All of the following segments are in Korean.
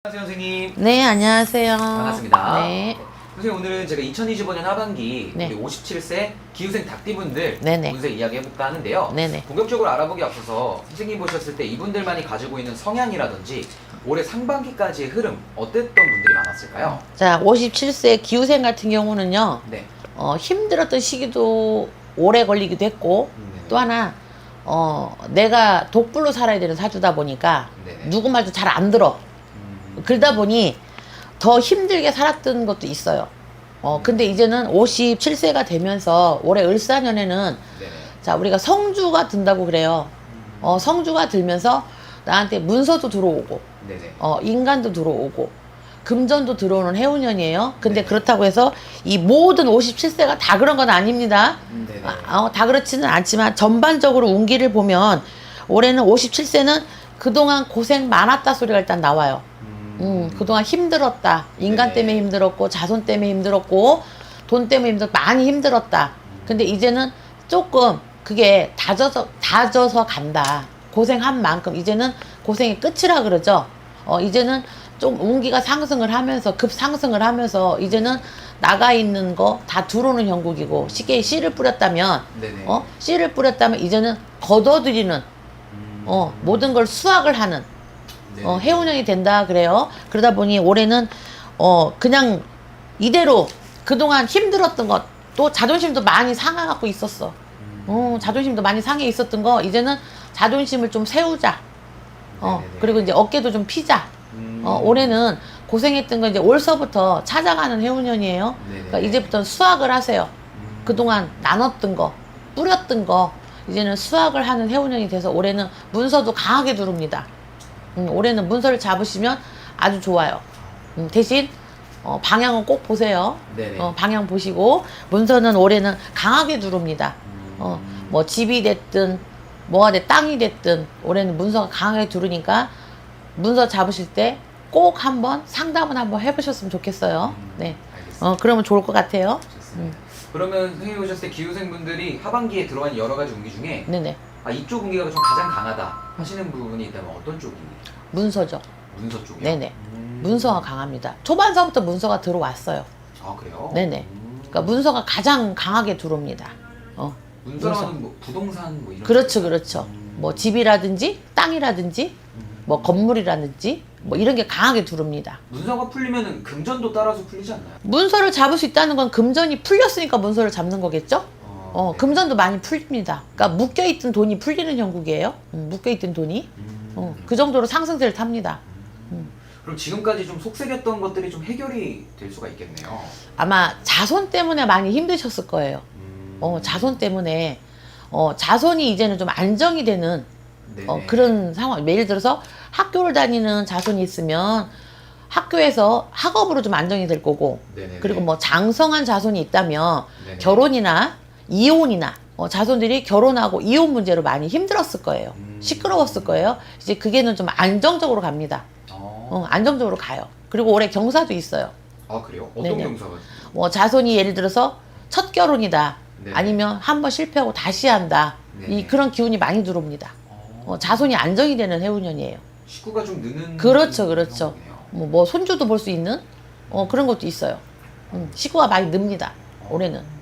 안녕하세요 선생님. 네, 안녕하세요. 반갑습니다. 네. 선생님 오늘은 제가 2025년 하반기 네. 우리 57세 기후생 닭띠분들 네네. 운세 이야기 해볼까 하는데요. 네네. 본격적으로 알아보기 앞서서 선생님 보셨을 때 이분들만이 가지고 있는 성향이라든지 올해 상반기까지의 흐름 어땠던 분들이 많았을까요? 자, 57세 기후생 같은 경우는요, 네. 힘들었던 시기도 오래 걸리기도 했고, 네네. 또 하나, 내가 독불로 살아야 되는 사주다 보니까, 네네. 누구 말도 잘 안 들어. 그러다 보니 더 힘들게 살았던 것도 있어요. 근데 이제는 57세가 되면서 올해 을사년에는 네네. 자, 우리가 성주가 든다고 그래요. 성주가 들면서 나한테 문서도 들어오고, 네네. 인간도 들어오고, 금전도 들어오는 해운년이에요. 근데 네. 그렇다고 해서 이 모든 57세가 다 그런 건 아닙니다. 네네. 다 그렇지는 않지만 전반적으로 운기를 보면 올해는 57세는 그동안 고생 많았다 소리가 일단 나와요. 그동안 힘들었다. 인간 네. 때문에 힘들었고, 자손 때문에 힘들었고, 돈 때문에 많이 힘들었다. 근데 이제는 조금 그게 다져서 간다. 고생한 만큼. 이제는 고생의 끝이라 그러죠. 이제는 좀 운기가 상승을 하면서, 급상승을 하면서, 이제는 나가 있는 거 다 들어오는 형국이고, 쉽게 씨를 뿌렸다면, 네네. 씨를 뿌렸다면, 이제는 걷어들이는, 모든 걸 수확을 하는, 네네. 해운년이 된다 그래요. 그러다 보니 올해는 그냥 이대로 그동안 힘들었던 것, 또 자존심도 많이 상해갖고 있었어. 자존심도 많이 상해 있었던 거 이제는 자존심을 좀 세우자. 네네네. 그리고 이제 어깨도 좀 피자. 올해는 고생했던 거 이제 올서부터 찾아가는 해운년이에요. 네네. 그러니까 이제부터 수확을 하세요. 그동안 나눴던 거, 뿌렸던 거 이제는 수확을 하는 해운년이 돼서 올해는 문서도 강하게 두릅니다. 올해는 문서를 잡으시면 아주 좋아요. 대신 방향은 꼭 보세요. 네네. 방향 보시고 문서는 올해는 강하게 두릅니다. 뭐 집이 됐든 뭐가 됐든 땅이 됐든 올해는 문서가 강하게 두르니까 문서 잡으실 때 꼭 한번 상담은 한번 해보셨으면 좋겠어요. 네. 알겠습니다. 그러면 좋을 것 같아요. 좋습니다. 그러면 선생님 오셨을 때 기후생분들이 하반기에 들어간 여러 가지 운기 중에 네네. 이쪽 운기가 좀 가장 강하다 하시는 부분이 있다면 어떤 쪽이? 문서죠. 문서 쪽이요? 네네. 문서가 강합니다. 초반서부터 문서가 들어왔어요. 아 그래요? 네네. 그러니까 문서가 가장 강하게 들어옵니다. 문서라는 뭐 부동산 뭐 이런. 그렇죠, 그렇죠. 뭐 집이라든지 땅이라든지 뭐 건물이라든지 뭐 이런 게 강하게 들어옵니다. 문서가 풀리면은 금전도 따라서 풀리지 않나요? 문서를 잡을 수 있다는 건 금전이 풀렸으니까 문서를 잡는 거겠죠? 네. 금전도 많이 풀립니다. 그러니까 묶여있던 돈이 풀리는 형국이에요. 묶여있던 돈이. 그 정도로 상승세를 탑니다. 그럼 지금까지 좀 속색였던 것들이 좀 해결이 될 수가 있겠네요. 아마 자손 때문에 많이 힘드셨을 거예요. 자손 때문에. 자손이 이제는 좀 안정이 되는 네네. 그런 상황. 예를 들어서 학교를 다니는 자손이 있으면 학교에서 학업으로 좀 안정이 될 거고, 네네네. 그리고 뭐 장성한 자손이 있다면 네네. 결혼이나 이혼이나 자손들이 결혼하고 이혼 문제로 많이 힘들었을 거예요. 시끄러웠을 거예요. 이제 그게는 좀 안정적으로 갑니다. 안정적으로 가요. 그리고 올해 경사도 있어요. 아 그래요? 어떤 네네. 경사가? 뭐 자손이 예를 들어서 첫 결혼이다. 네네. 아니면 한 번 실패하고 다시 한다. 네네. 그런 기운이 많이 들어옵니다. 자손이 안정이 되는 해운년이에요. 식구가 좀 느는. 그렇죠, 그렇죠. 경우네요. 뭐 손주도 볼 수 있는 그런 것도 있어요. 식구가 많이 늡니다. 올해는.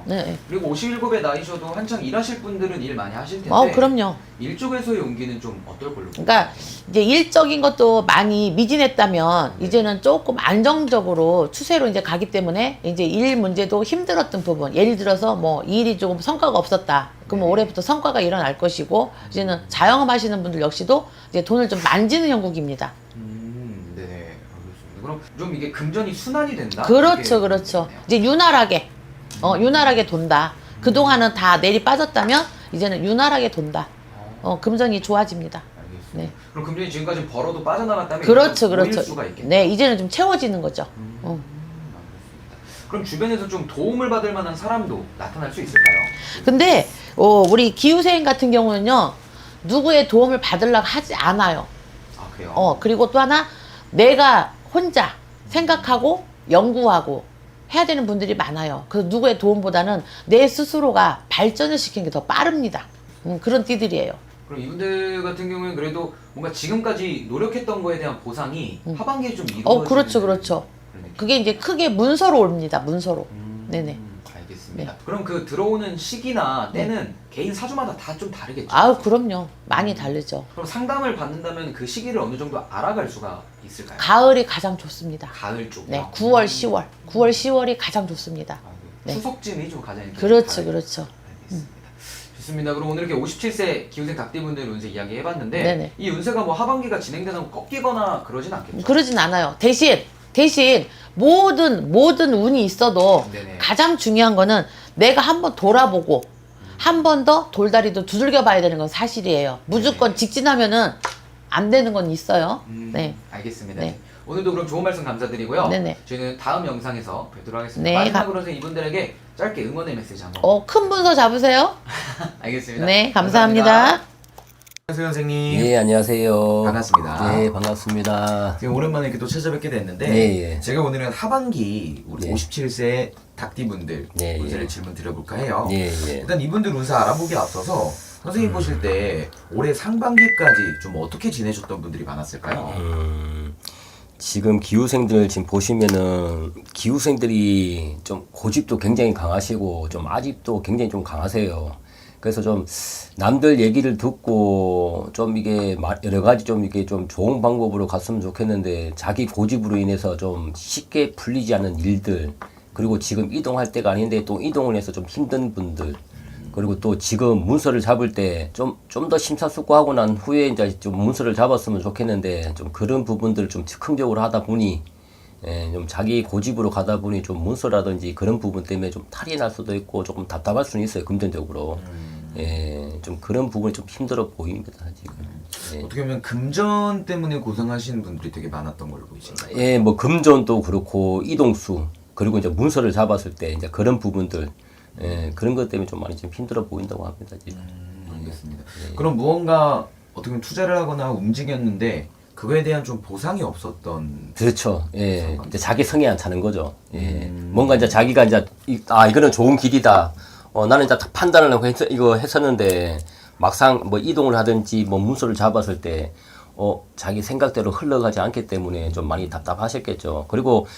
좋네요. 네. 그리고 57의 나이셔도 한창 일하실 분들은 일 많이 하실 텐데. 그럼요. 일 쪽에서의 운기는 좀 어떨 걸로? 그러니까 이제 일적인 것도 많이 미진했다면 네. 이제는 조금 안정적으로 추세로 이제 가기 때문에 이제 일 문제도 힘들었던 부분, 예를 들어서 뭐 일이 조금 성과가 없었다. 그러면 네. 올해부터 성과가 일어날 것이고 이제는 자영업하시는 분들 역시도 이제 돈을 좀 만지는 형국입니다. 네네. 알겠습니다. 그럼 좀 이게 금전이 순환이 된다? 그렇죠, 이렇게 그렇죠. 되겠네요. 이제 윤활하게 돈다. 그동안은 다 내리 빠졌다면 이제는 윤활하게 돈다. 금전이 좋아집니다. 알겠습니다. 네. 그럼 금전이 지금까지 벌어도 빠져나갔다면 그렇죠, 이제 모일 그렇죠. 수가 있겠네요. 네, 이제는 좀 채워지는 거죠. 알겠습니다. 그럼 주변에서 좀 도움을 받을 만한 사람도 나타날 수 있을까요? 근데 우리 기후생 같은 경우는요, 누구의 도움을 받으려고 하지 않아요. 아 그래요? 그리고 또 하나 내가 혼자 생각하고 연구하고 해야 되는 분들이 많아요. 그래서 누구의 도움보다는 내 스스로가 발전을 시키는 게 더 빠릅니다. 그런 띠들이에요. 그럼 이분들 같은 경우는 그래도 뭔가 지금까지 노력했던 거에 대한 보상이 하반기에 좀 이루어지는 그렇죠, 그렇죠. 그런 느낌. 그게 이제 크게 문서로 옵니다. 문서로. 네네. 알겠습니다. 네. 그럼 그 들어오는 시기나 때는 개인 사주마다 다 좀 다르겠죠? 아우, 그럼요. 많이 다르죠. 그럼 상담을 받는다면 그 시기를 어느 정도 알아갈 수가 있을까요? 가을이 가장 좋습니다. 가을 쪽. 네, 9월, 10월. 9월, 10월이 가장 좋습니다. 네. 추석쯤이 좀 가장 이렇게 그렇죠, 가을. 그렇죠. 알겠습니다. 좋습니다. 그럼 오늘 이렇게 57세 기후생 닭띠분들 운세 이야기 해봤는데 네네. 이 운세가 뭐 하반기가 진행되는 꺾이거나 그러진 않겠죠? 그러진 않아요. 대신 모든 운이 있어도 네네. 가장 중요한 거는 내가 한번 돌아보고 한 번 더 돌다리도 두들겨 봐야 되는 건 사실이에요. 무조건 네네. 직진하면은 안 되는 건 있어요. 네. 알겠습니다. 네. 오늘도 그럼 좋은 말씀 감사드리고요. 네네. 저희는 다음 영상에서 뵙도록 하겠습니다. 네, 마지막으로 이분들에게 짧게 응원의 메시지 한번. 큰 문서 잡으세요. 알겠습니다. 네, 감사합니다. 안녕하세요, 선생님. 예, 안녕하세요. 반갑습니다. 예, 반갑습니다. 지금 오랜만에 이렇게 또 찾아뵙게 됐는데 예, 예. 제가 오늘은 하반기 우리 예. 57세 닭띠분들 예, 운세를 예. 질문 드려볼까 해요. 예, 예. 일단 이분들 운세 알아보기 앞서서 선생님 보실 때 올해 상반기까지 좀 어떻게 지내셨던 분들이 많았을까요? 지금 기후생들 지금 보시면은 기후생들이 좀 고집도 굉장히 강하시고 좀 아집도 굉장히 좀 강하세요. 그래서 좀 남들 얘기를 듣고 좀 이게 여러 가지 좀 이게 좀 좋은 방법으로 갔으면 좋겠는데 자기 고집으로 인해서 좀 쉽게 풀리지 않는 일들, 그리고 지금 이동할 때가 아닌데 또 이동을 해서 좀 힘든 분들, 그리고 또 지금 문서를 잡을 때 좀 더 심사숙고하고 난 후에 이제 좀 문서를 잡았으면 좋겠는데 좀 그런 부분들을 좀 즉흥적으로 하다 보니 좀 자기 고집으로 가다 보니 좀 문서라든지 그런 부분 때문에 좀 탈이 날 수도 있고 조금 답답할 수는 있어요, 금전적으로. 좀 그런 부분이 좀 힘들어 보입니다, 지금. 예. 어떻게 보면 금전 때문에 고생하시는 분들이 되게 많았던 걸로 보이시나요? 예, 뭐 금전도 그렇고 이동수, 그리고 이제 문서를 잡았을 때 이제 그런 부분들, 그런 것 때문에 좀 많이 좀 힘들어 보인다고 합니다, 지금. 알겠습니다. 그럼 무언가 어떻게 보면 투자를 하거나 움직였는데 그거에 대한 좀 보상이 없었던. 그렇죠. 예. 이제 자기 성에 안 차는 거죠. 예. 뭔가 이제 자기가 이제, 이거는 좋은 길이다. 나는 이제 다 판단을 하고 이거 했었는데, 막상 뭐 이동을 하든지 뭐 문서를 잡았을 때, 자기 생각대로 흘러가지 않기 때문에 좀 많이 답답하셨겠죠. 그리고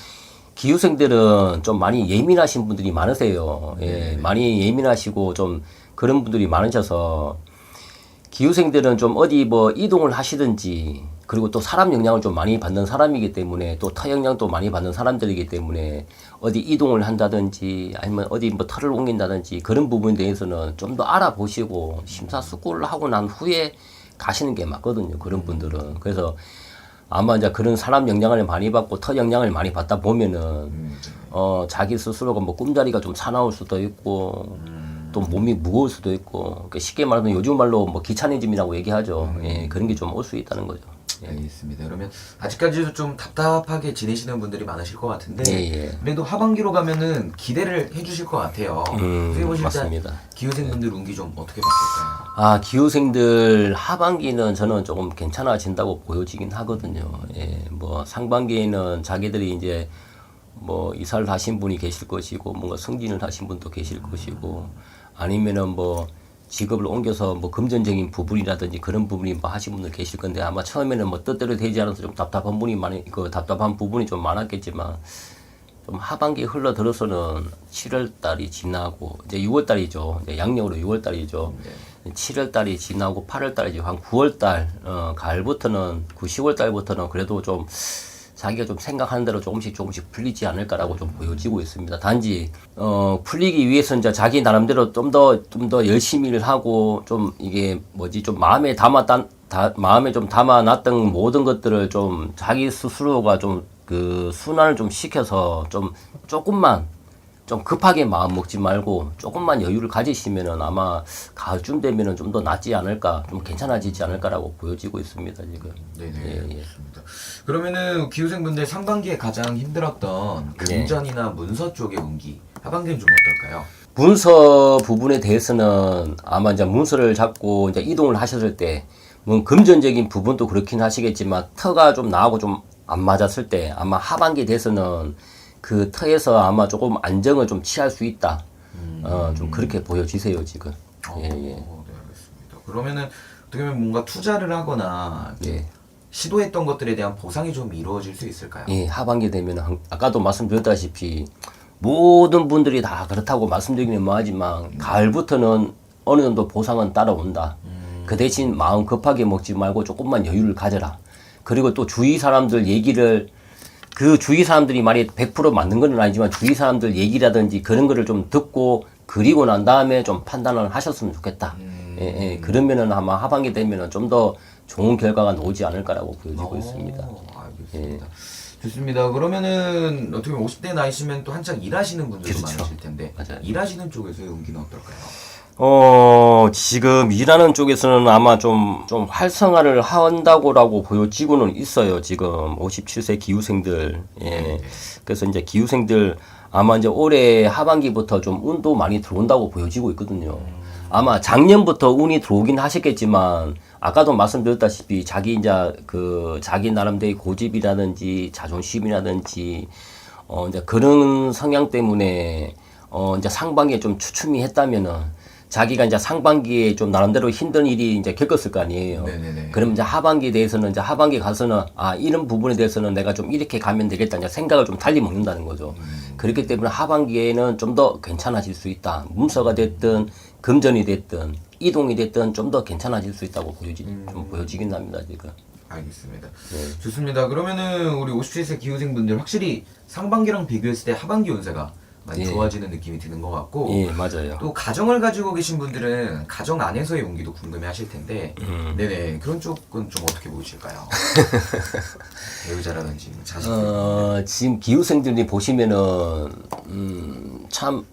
기후생들은 좀 많이 예민하신 분들이 많으세요. 예. 많이 예민하시고 좀 그런 분들이 많으셔서, 기후생들은 좀 어디 뭐 이동을 하시든지, 그리고 또 사람 영향을 좀 많이 받는 사람이기 때문에, 또 터 영향도 많이 받는 사람들이기 때문에 어디 이동을 한다든지 아니면 어디 뭐 터를 옮긴다든지 그런 부분에 대해서는 좀 더 알아보시고 심사숙고를 하고 난 후에 가시는 게 맞거든요, 그런 분들은. 그래서 아마 이제 그런 사람 영향을 많이 받고 터 영향을 많이 받다 보면은 자기 스스로가 뭐 꿈자리가 좀 사나울 수도 있고 또 몸이 무거울 수도 있고, 그러니까 쉽게 말하면 요즘 말로 뭐 귀차니즘이라고 얘기하죠. 예, 그런 게 좀 올 수 있다는 거죠. 예. 알겠습니다. 그러면 아직까지도 좀 답답하게 지내시는 분들이 많으실 것 같은데 예. 그래도 하반기로 가면은 기대를 해주실 것 같아요. 선생님 보실 때 맞습니다. 기후생분들 운기 좀 어떻게 바뀔까요? 기후생들 하반기는 저는 조금 괜찮아진다고 보여지긴 하거든요. 예, 뭐 상반기에는 자기들이 이제 뭐 이사를 하신 분이 계실 것이고, 뭔가 승진을 하신 분도 계실 것이고, 아니면은 뭐 직업을 옮겨서 뭐 금전적인 부분이라든지 그런 부분이 뭐 하신 분들 계실 건데, 아마 처음에는 뭐 뜻대로 되지 않아서 좀 답답한 답답한 부분이 좀 많았겠지만, 좀 하반기에 흘러들어서는 7월 달이 지나고, 이제 6월 달이죠. 이제 양력으로 6월 달이죠. 7월 달이 지나고 8월 달이죠. 한 9월 달, 가을부터는, 10월 달부터는 그래도 좀 자기가 좀 생각하는 대로 조금씩 풀리지 않을까라고 좀 보여지고 있습니다. 단지, 풀리기 위해서 이제 자기 나름대로 좀 더 열심히 일 하고, 좀 이게 좀 마음에 좀 담아놨던 모든 것들을 좀 자기 스스로가 좀 그 순환을 좀 시켜서 좀 조금만 좀 급하게 마음 먹지 말고 조금만 여유를 가지시면은 아마 가을쯤 되면은 좀 더 낫지 않을까, 좀 괜찮아지지 않을까라고 보여지고 있습니다, 지금. 네네. 예. 좋습니다. 그러면은 기후생분들 상반기에 가장 힘들었던 금전이나 문서 쪽의 운기 하반기는 좀 어떨까요? 문서 부분에 대해서는 아마 이제 문서를 잡고 이제 이동을 하셨을 때, 뭐 금전적인 부분도 그렇긴 하시겠지만 터가 좀 나하고 좀 안 맞았을 때 아마 하반기에 대해서는 그 터에서 아마 조금 안정을 좀 취할 수 있다. 좀 그렇게 보여지세요, 지금. 예. 네, 알겠습니다. 그러면은 어떻게 보면 뭔가 투자를 하거나 이렇게 네. 시도했던 것들에 대한 보상이 좀 이루어질 수 있을까요? 예, 하반기 되면 아까도 말씀드렸다시피 모든 분들이 다 그렇다고 말씀드리기는 뭐하지만 가을부터는 어느 정도 보상은 따라온다. 그 대신 마음 급하게 먹지 말고 조금만 여유를 가져라. 그리고 또 주위 사람들 얘기를 그 주위 사람들이 말이 100% 맞는 건 아니지만 주위 사람들 얘기라든지 그런 거를 좀 듣고 그리고 난 다음에 좀 판단을 하셨으면 좋겠다. 예, 예. 그러면은 아마 하반기 되면은 좀 더 좋은 결과가 나오지 않을까라고 보여지고 있습니다. 알겠습니다. 좋습니다. 그러면은 어떻게 보면 50대 나이시면 또 한창 일하시는 분들도 그렇죠. 많으실 텐데 맞아요. 일하시는 쪽에서의 용기는 어떨까요? 지금 일하는 쪽에서는 아마 좀 활성화를 한다고라고 보여지고는 있어요. 지금 57세 기후생들. 예. 그래서 이제 기후생들 아마 이제 올해 하반기부터 좀 운도 많이 들어온다고 보여지고 있거든요. 아마 작년부터 운이 들어오긴 하셨겠지만 아까도 말씀드렸다시피 자기 나름대로의 고집이라든지 자존심이라든지 이제 그런 성향 때문에 이제 상반기에 좀 추춤이 했다면은 자기가 이제 상반기에 좀 나름대로 힘든 일이 이제 겪었을 거 아니에요. 네네네. 그럼 이제 하반기에 대해서는 이제 하반기 가서는 이런 부분에 대해서는 내가 좀 이렇게 가면 되겠다. 이제 생각을 좀 달리 먹는다는 거죠. 그렇기 때문에 하반기에는 좀 더 괜찮아질 수 있다. 문서가 됐든 금전이 됐든 이동이 됐든 좀 더 괜찮아질 수 있다고 좀 보여지긴 합니다, 지금. 알겠습니다. 좋습니다. 그러면은 우리 57세 기후생분들 확실히 상반기랑 비교했을 때 하반기 운세가 많이 좋아지는 느낌이 드는 것 같고 예, 맞아요. 또 가정을 가지고 계신 분들은 가정 안에서의 용기도 궁금해 하실 텐데 네네 그런 쪽은 좀 어떻게 보실까요? 배우자라든지 자식들 지금 기후생들이 보시면은 참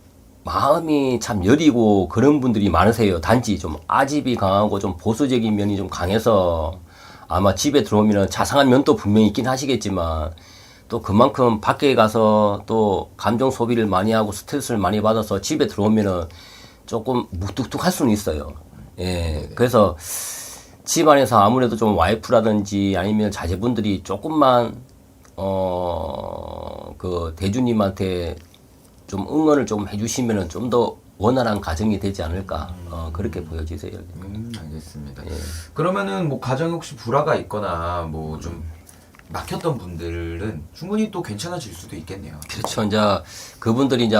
마음이 참 여리고 그런 분들이 많으세요. 단지 좀 아집이 강하고 좀 보수적인 면이 좀 강해서 아마 집에 들어오면은 자상한 면도 분명히 있긴 하시겠지만 또 그만큼 밖에 가서 또 감정 소비를 많이 하고 스트레스를 많이 받아서 집에 들어오면은 조금 무뚝뚝할 수는 있어요. 예. 그래서 집 안에서 아무래도 좀 와이프라든지 아니면 자제분들이 조금만 그 대주님한테 좀 응원을 좀 해주시면은 좀 더 원활한 가정이 되지 않을까 그렇게 보여지세요. 알겠습니다. 그러면은 뭐 가정에 혹시 불화가 있거나 뭐 좀 막혔던 분들은 충분히 또 괜찮아질 수도 있겠네요. 그렇죠. 이제 그분들이 이제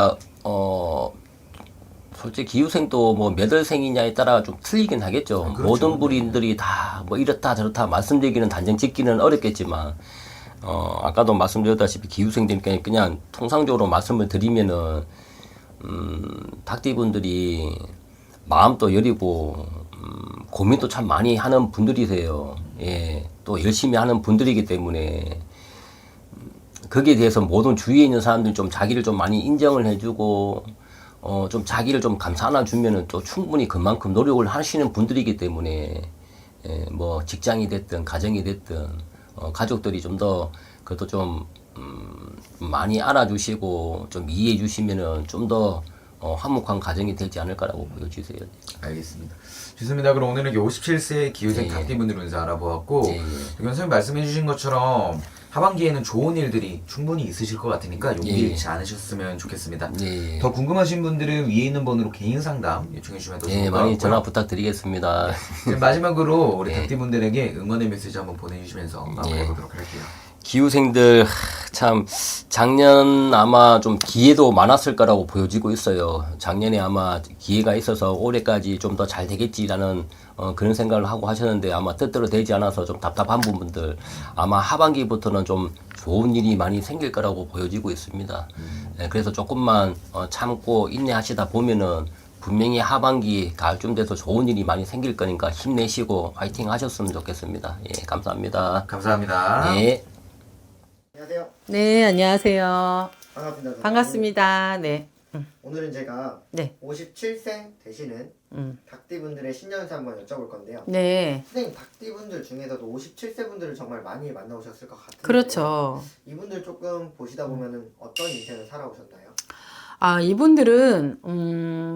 솔직히 기후생도 뭐 몇 월생이냐에 따라 좀 틀리긴 하겠죠. 그렇죠. 모든 분들이 다 뭐 이렇다 저렇다 말씀드리기는 단정 짓기는 어렵겠지만 아까도 말씀드렸다시피 기후생들께 그냥 통상적으로 말씀을 드리면은 닭띠분들이 마음도 여리고 고민도 참 많이 하는 분들이세요. 예, 또 열심히 하는 분들이기 때문에 거기에 대해서 모든 주위에 있는 사람들이 좀 자기를 좀 많이 인정을 해주고 좀 자기를 좀 감싸 안아주면은 또 충분히 그만큼 노력을 하시는 분들이기 때문에 예, 뭐 직장이 됐든 가정이 됐든 가족들이 좀 더 그것도 좀 많이 알아주시고 좀 이해해 주시면은 좀 더 화목한 가정이 되지 않을까라고 보여주세요. 알겠습니다. 좋습니다. 그럼 오늘은 57세 기후생 닭띠분들 운세 알아보았고 여기 선생님 말씀해 주신 것처럼 하반기에는 좋은 일들이 충분히 있으실 것 같으니까 용기 잃지 않으셨으면 좋겠습니다. 더 궁금하신 분들은 위에 있는 번호로 개인 상담 요청해 주시면 더 좋을 것 많이 같고요. 전화 부탁드리겠습니다. 그럼 마지막으로 우리 닭띠분들에게 응원의 메시지 한번 보내주시면서 마무리해보도록 할게요. 기후생들 참 작년 아마 좀 기회도 많았을 거라고 보여지고 있어요. 작년에 아마 기회가 있어서 올해까지 좀 더 잘 되겠지라는 그런 생각을 하고 하셨는데 아마 뜻대로 되지 않아서 좀 답답한 부분들 아마 하반기부터는 좀 좋은 일이 많이 생길 거라고 보여지고 있습니다. 네, 그래서 조금만 참고 인내하시다 보면은 분명히 하반기 가을쯤 돼서 좋은 일이 많이 생길 거니까 힘내시고 화이팅 하셨으면 좋겠습니다. 예, 감사합니다. 감사합니다. 네. 안녕하세요. 네, 안녕하세요. 반갑습니다. 반갑습니다. 네. 오늘은 제가 네. 57생 되시는 닭띠분들의 신년사 한번 여쭤볼 건데요. 네. 선생님, 닭띠분들 중에서도 57세 분들을 정말 많이 만나오셨을 것 같은데 그렇죠. 이분들 조금 보시다 보면은 어떤 인생을 살아오셨나요? 이분들은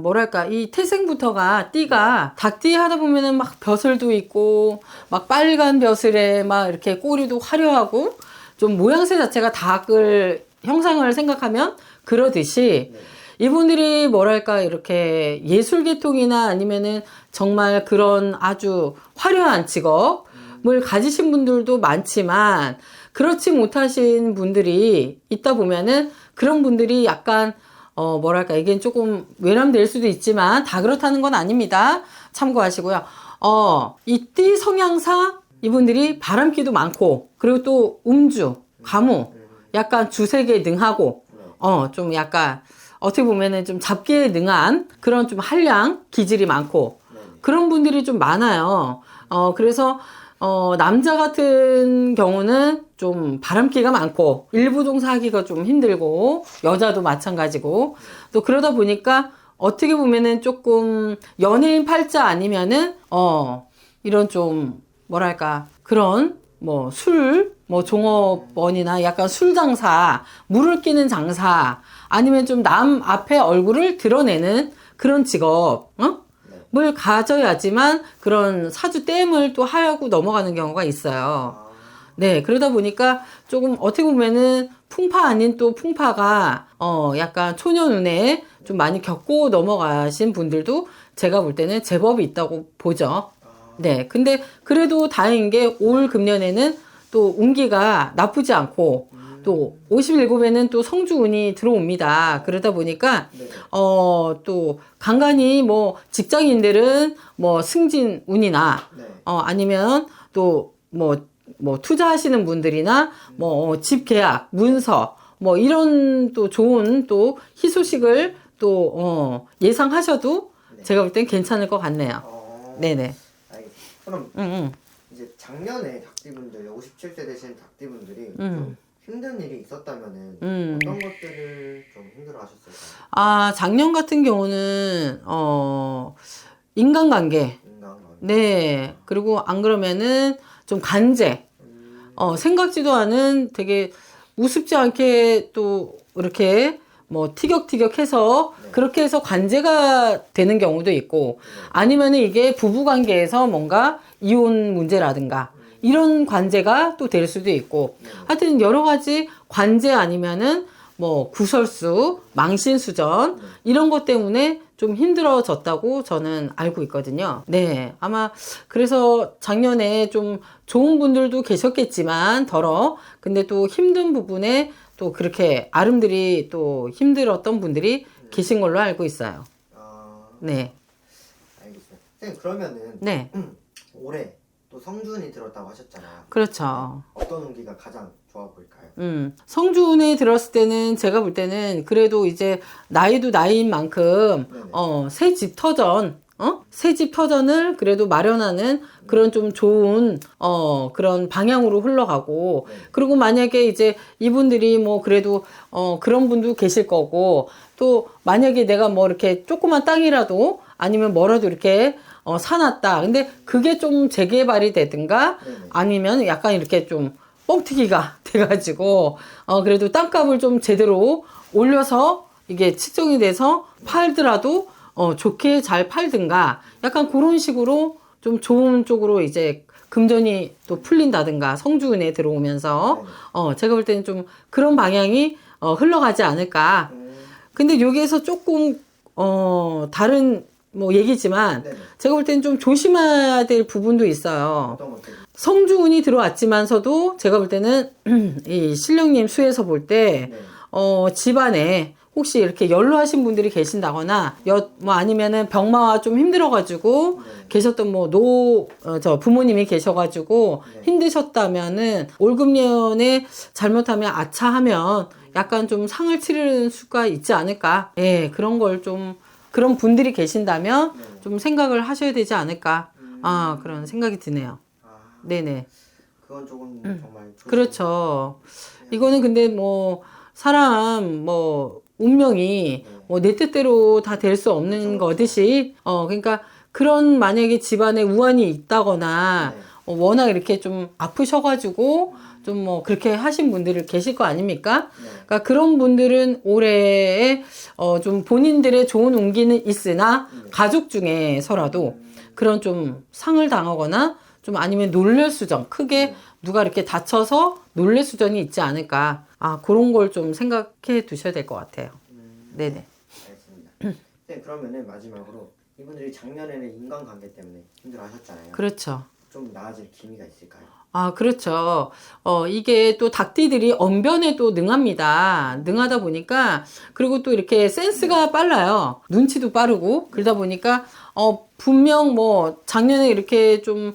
뭐랄까 이 태생부터가 띠가 닭띠 하다 보면은 막 벼슬도 있고 막 빨간 벼슬에 막 이렇게 꼬리도 화려하고 좀 모양새 자체가 닭을 형상을 생각하면 그러듯이 네. 이분들이 뭐랄까 이렇게 예술계통이나 아니면은 정말 그런 아주 화려한 직업을 가지신 분들도 많지만 그렇지 못하신 분들이 있다 보면은 그런 분들이 약간 뭐랄까 이게 조금 외람될 수도 있지만 다 그렇다는 건 아닙니다. 참고하시고요. 이 띠 성향상 이분들이 바람기도 많고 그리고 또 음주, 가무, 약간 주색에 능하고 좀 약간 어떻게 보면은 좀 잡기에 능한 그런 좀 한량 기질이 많고 그런 분들이 좀 많아요. 그래서 남자 같은 경우는 좀 바람기가 많고 일부 종사하기가 좀 힘들고 여자도 마찬가지고 또 그러다 보니까 어떻게 보면은 조금 연예인 팔자 아니면은 이런 좀 뭐랄까 그런 뭐 술 뭐 종업원이나 약간 술 장사 물을 끼는 장사 아니면 좀 남 앞에 얼굴을 드러내는 그런 직업 을 가져야지만 그런 사주 땜을 또 하고 넘어가는 경우가 있어요. 네, 그러다 보니까 조금 어떻게 보면은 풍파 아닌 또 풍파가 약간 초년 운에 좀 많이 겪고 넘어가신 분들도 제가 볼 때는 제법 있다고 보죠. 네, 근데 그래도 다행인 게 올 금년에는 또 운기가 나쁘지 않고 또 57에는 또 성주운이 들어옵니다. 그러다 보니까 또 간간히 뭐 직장인들은 뭐 승진운이나 아니면 또 뭐 투자하시는 분들이나 뭐 집 계약, 문서 뭐 이런 또 좋은 또 희소식을 또 예상하셔도 제가 볼 땐 괜찮을 것 같네요. 네네. 알겠습니다. 그럼 이제 작년에 닭띠분들 57세 되신 닭띠분들이 좀 힘든 일이 있었다면은 어떤 것들을 좀 힘들어하셨을까요? 작년 같은 경우는 인간관계. 네. 그리고 안 그러면은 좀 간제. 생각지도 않은 되게 우습지 않게 또 이렇게 뭐 티격태격해서 그렇게 해서 관제가 되는 경우도 있고 아니면은 이게 부부관계에서 뭔가 이혼 문제라든가 이런 관제가 또 될 수도 있고 하여튼 여러 가지 관제 아니면은 뭐 구설수, 망신수전 이런 것 때문에 좀 힘들어졌다고 저는 알고 있거든요. 네, 아마 그래서 작년에 좀 좋은 분들도 계셨겠지만 근데 또 힘든 부분에 또 그렇게 아름들이 또 힘들었던 분들이 계신 걸로 알고 있어요. 네. 알겠습니다. 선생님 그러면은 네. 올해 또 성준이 들었다고 하셨잖아요. 그렇죠. 어떤 운기가 가장 좋아 보일까요? 성준에 들었을 때는 제가 볼 때는 그래도 이제 나이도 나이인 만큼 새 집 터전 새 집 터전을 그래도 마련하는 그런 좀 좋은 그런 방향으로 흘러가고 그리고 만약에 이제 이분들이 뭐 그래도 그런 분도 계실 거고 또 만약에 내가 뭐 이렇게 조그만 땅이라도 아니면 뭐라도 이렇게 사놨다. 근데 그게 좀 재개발이 되든가 아니면 약간 이렇게 좀 뻥튀기가 돼가지고 그래도 땅값을 좀 제대로 올려서 이게 측정이 돼서 팔더라도 좋게 잘 팔든가 약간 그런 식으로 좀 좋은 쪽으로 이제 금전이 또 풀린다든가 성주운에 들어오면서 제가 볼 때는 좀 그런 방향이 흘러가지 않을까. 근데 여기에서 조금 다른 뭐 얘기지만 제가 볼 때는 좀 조심해야 될 부분도 있어요. 어떤 것들이? 성주운이 들어왔지만서도 제가 볼 때는 이 신령님 수에서 볼 때 집안에 혹시 이렇게 연로하신 분들이 계신다거나 뭐 아니면은 병마와 좀 힘들어가지고 계셨던 뭐 부모님이 계셔가지고 힘드셨다면은 올금년에 잘못하면 아차하면 약간 좀 상을 치르는 수가 있지 않을까. 예, 그런 걸 좀 그런 분들이 계신다면 좀 생각을 하셔야 되지 않을까. 그런 생각이 드네요. 네네. 그건 조금 정말 그렇죠. 이거는 근데 뭐 사람 뭐 운명이 뭐 내 뜻대로 다 될 수 없는 거듯이 그러니까 그런 만약에 집안에 우환이 있다거나 워낙 이렇게 좀 아프셔가지고 좀 뭐 그렇게 하신 분들이 계실 거 아닙니까? 그러니까 그런 분들은 올해에 좀 본인들의 좋은 운기는 있으나 가족 중에서라도 그런 좀 상을 당하거나 좀 아니면 놀래수전 크게 누가 이렇게 다쳐서 놀래수전이 있지 않을까. 그런 걸 좀 생각해 두셔야 될 것 같아요. 네네. 네, 그러면은 마지막으로 이분들이 작년에는 인간관계 때문에 힘들어하셨잖아요. 그렇죠. 좀 나아질 기미가 있을까요? 아, 그렇죠. 이게 또 닭띠들이 언변에 또 능합니다. 능하다 보니까, 그리고 또 이렇게 센스가 빨라요. 눈치도 빠르고, 그러다 보니까, 분명 뭐, 작년에 이렇게 좀,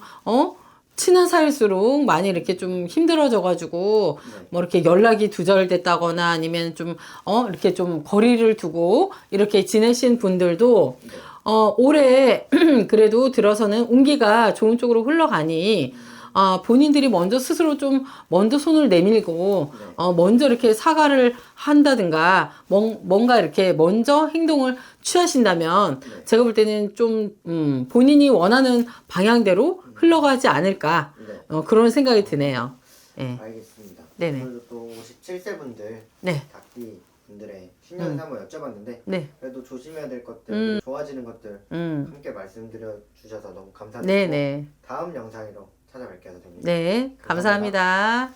친한 사이일수록 많이 이렇게 좀 힘들어져가지고, 뭐 이렇게 연락이 두절됐다거나 아니면 좀, 이렇게 좀 거리를 두고 이렇게 지내신 분들도, 올해 그래도 들어서는 운기가 좋은 쪽으로 흘러가니, 본인들이 먼저 스스로 좀 먼저 손을 내밀고, 먼저 이렇게 사과를 한다든가, 뭔가 이렇게 먼저 행동을 취하신다면, 제가 볼 때는 좀, 본인이 원하는 방향대로 흘러가지 않을까, 그런 생각이 드네요. 예. 알겠습니다. 네네. 오늘도 또 57세 분들, 네. 닭띠 분들의 신년을 한번 여쭤봤는데 네. 그래도 조심해야 될 것들, 좋아지는 것들 함께 말씀드려 주셔서 너무 감사드리고 네네. 다음 영상으로 찾아뵐게요, 선생님. 네. 감사합니다.